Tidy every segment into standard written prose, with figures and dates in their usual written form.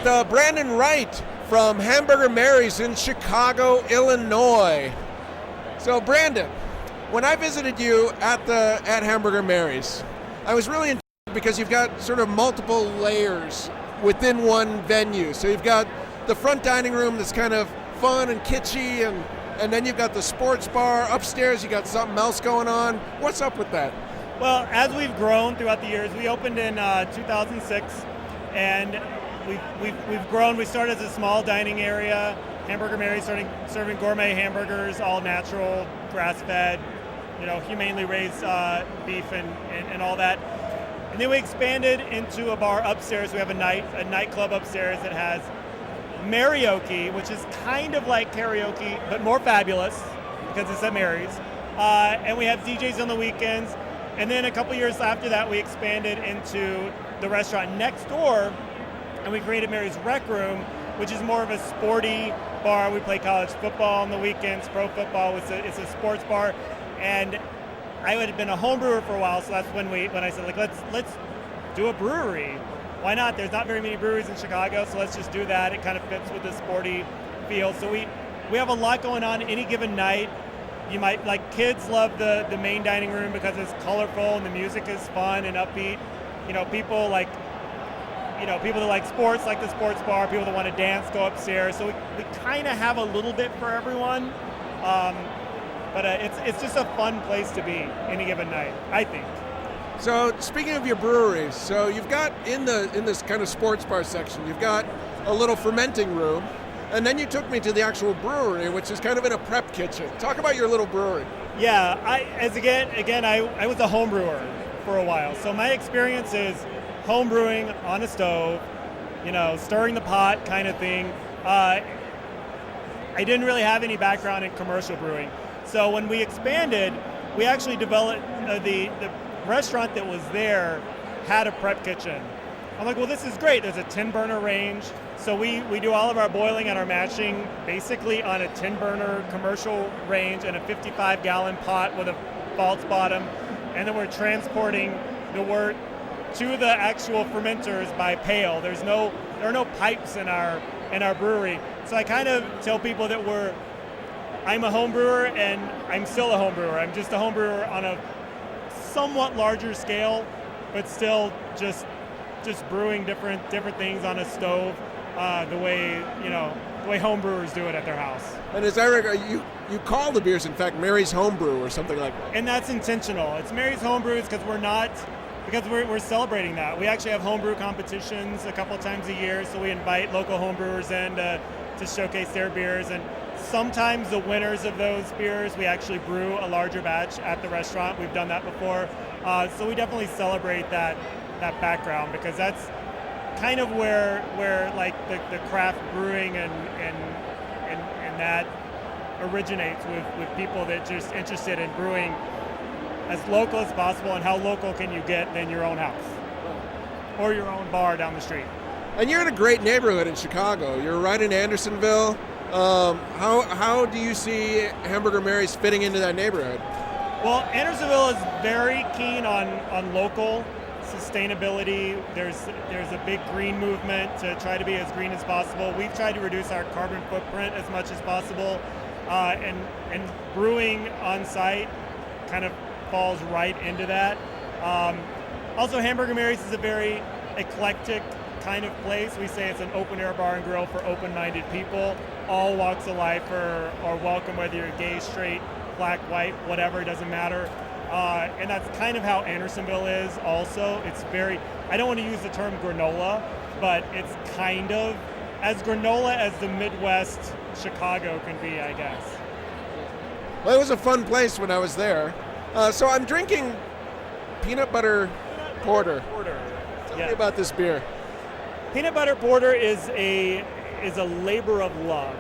Brandon Wright from Hamburger Mary's in Chicago, Illinois. So Brandon, when I visited you at Hamburger Mary's, I was really intrigued because you've got sort of multiple layers within one venue. So you've got the front dining room that's kind of fun and kitschy, and then you've got the sports bar. Upstairs you got something else going on. What's up with that? Well, as we've grown throughout the years, we opened in 2006, and we've grown. We started as a small dining area. Hamburger Mary starting serving gourmet hamburgers, all natural, grass-fed, humanely raised beef and all that. And then we expanded into a bar upstairs. We have a nightclub upstairs that has karaoke, which is kind of like karaoke, but more fabulous because it's at Mary's. And we have DJs on the weekends. And then a couple years after that, we expanded into the restaurant next door, and we created Mary's Rec Room, which is more of a sporty bar. We play college football on the weekends, pro football. It's a sports bar. And I had been a home brewer for a while, so that's when I said, let's do a brewery. Why not? There's not very many breweries in Chicago, so let's just do that. It kind of fits with the sporty feel. So we have a lot going on any given night. You might, kids love the main dining room because it's colorful and the music is fun and upbeat. People that like sports, like the sports bar. People that want to dance go upstairs. So we kind of have a little bit for everyone. But it's just a fun place to be any given night, I think. So speaking of your breweries, so you've got in this kind of sports bar section, you've got a little fermenting room, and then you took me to the actual brewery, which is kind of in a prep kitchen. Talk about your little brewery. Yeah, I was a home brewer for a while, so my experience is home brewing on a stove, stirring the pot kind of thing. I didn't really have any background in commercial brewing. So when we expanded, we actually developed the restaurant that was there had a prep kitchen. I'm like, well, this is great. There's a 10-burner range. So we do all of our boiling and our mashing basically on a 10-burner commercial range and a 55-gallon pot with a false bottom. And then we're transporting the wort to the actual fermenters by pail. There are no pipes in our brewery. So I kind of tell people that I'm a home brewer and I'm still a home brewer. I'm just a home brewer on a somewhat larger scale, but still just brewing different things on a stove, the way home brewers do it at their house. And as Eric, you call the beers, in fact, Mary's Homebrew or something like that. And that's intentional. It's Mary's Homebrews because we're celebrating that. We actually have homebrew competitions a couple times a year, so we invite local homebrewers in to showcase their beers. And sometimes the winners of those beers, we actually brew a larger batch at the restaurant. We've done that before. So we definitely celebrate that background because that's kind of where the craft brewing and that originates with people that just interested in brewing as local as possible. And how local can you get than your own house or your own bar down the street? And you're in a great neighborhood in Chicago. You're right in Andersonville. How do you see Hamburger Mary's fitting into that neighborhood? Well, Andersonville is very keen on local sustainability. There's a big green movement to try to be as green as possible. We've tried to reduce our carbon footprint as much as possible, and brewing on site kind of falls right into that. Also, Hamburger Mary's is a very eclectic kind of place. We say it's an open air bar and grill for open-minded people. All walks of life are welcome, whether you're gay, straight, black, white, whatever, it doesn't matter. And that's kind of how Andersonville is also. It's very, I don't want to use the term granola, but it's kind of as granola as the Midwest Chicago can be, I guess. Well, it was a fun place when I was there. So I'm drinking peanut butter porter. Tell me about this beer. Peanut butter porter is a labor of love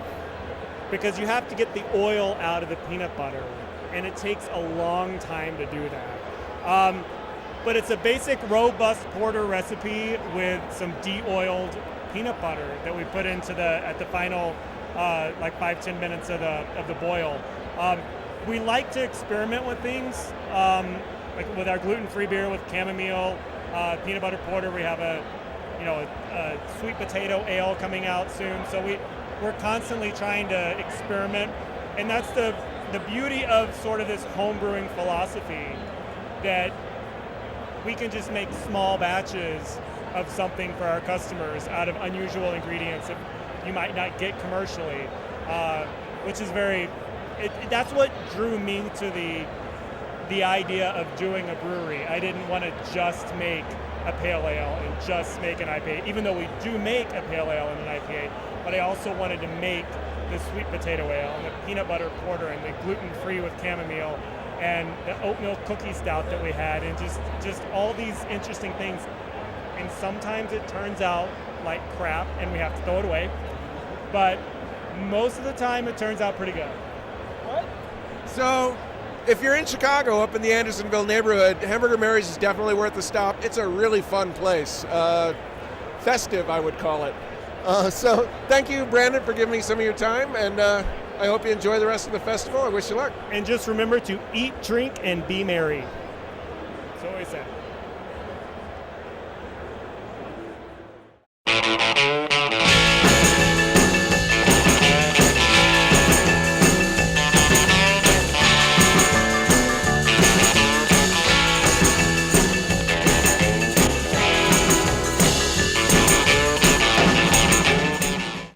because you have to get the oil out of the peanut butter, and it takes a long time to do that. But it's a basic robust porter recipe with some de-oiled peanut butter that we put into at the final 5-10 minutes of the boil. We like to experiment with things, like with our gluten-free beer with chamomile, peanut butter porter. We have a sweet potato ale coming out soon. So we're constantly trying to experiment, and that's the beauty of sort of this home brewing philosophy, that we can just make small batches of something for our customers out of unusual ingredients that you might not get commercially, which is that's what drew me to the idea of doing a brewery. I didn't want to just make a pale ale and just make an IPA, even though we do make a pale ale and an IPA, but I also wanted to make the sweet potato ale and the peanut butter porter and the gluten-free with chamomile and the oat milk cookie stout that we had, and just all these interesting things. And sometimes it turns out like crap and we have to throw it away, but most of the time it turns out pretty good. So, if you're in Chicago, up in the Andersonville neighborhood, Hamburger Mary's is definitely worth the stop. It's a really fun place. Festive, I would call it. So, thank you, Brandon, for giving me some of your time, and I hope you enjoy the rest of the festival. I wish you luck. And just remember to eat, drink, and be merry. That's what we said.